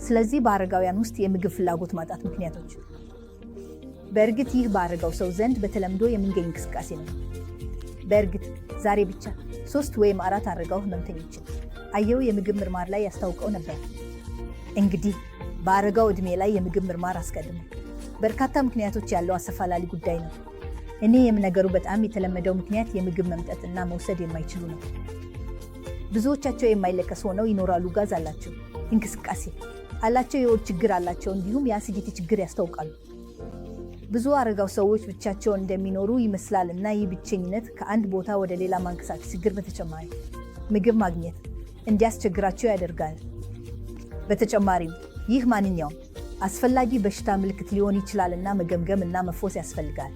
ስለዚህ በአረጋውያን ውስጥ የምግብ ፍላጎት ማጣት ምክንያቶች። በእርግጥ ይህ በአረጋው ሰው ዘንድ በተለምዶ የሚገኝ እንቅስቃሴ ነው። በእርግጥ ዛሬ ብቻ 3 ወይም 4 አረጋው ህመምተኞችን አየው የምግብ ምርመራ ላይ ያስታውቀው ነበር። እንግዲህ በአረጋው ዕድሜ ላይ የምግብ ምርመራ አስቀድሞ በርካታ ምክንያቶች ያለው አሰፋላሊ ጉዳይ ነው። እኔ የምነገሩ በጣም የተለመደው ምክንያት የምግብ መምጠጥ እና መውሰድ የማይችሉ ነው። ብዙዎቻቸው የማይለቀስ ሆነው ይኖራሉ። ጋዝ አላቸው፣ እንቅስቃሴ አላቸው፣ የሆድ ችግር አላቸው፣ እንዲሁም የአሲዲቲ ችግር ያስታውቃሉ። ብዙ አረጋው ሰዎች ብቻቸውን እንደሚኖሩ ይመስላል እና ይህ ብቸኝነት ከአንድ ቦታ ወደ ሌላ ማንቀሳቀስ ችግር በተጨማሪ ምግብ ማግኘት እንዲያስቸግራቸው ያደርጋል። በተጨማሪም ይህ ማንኛውም አስፈላጊ በሽታ ምልክት ሊሆን ይችላል እና መገምገም እና መፎስ ያስፈልጋል።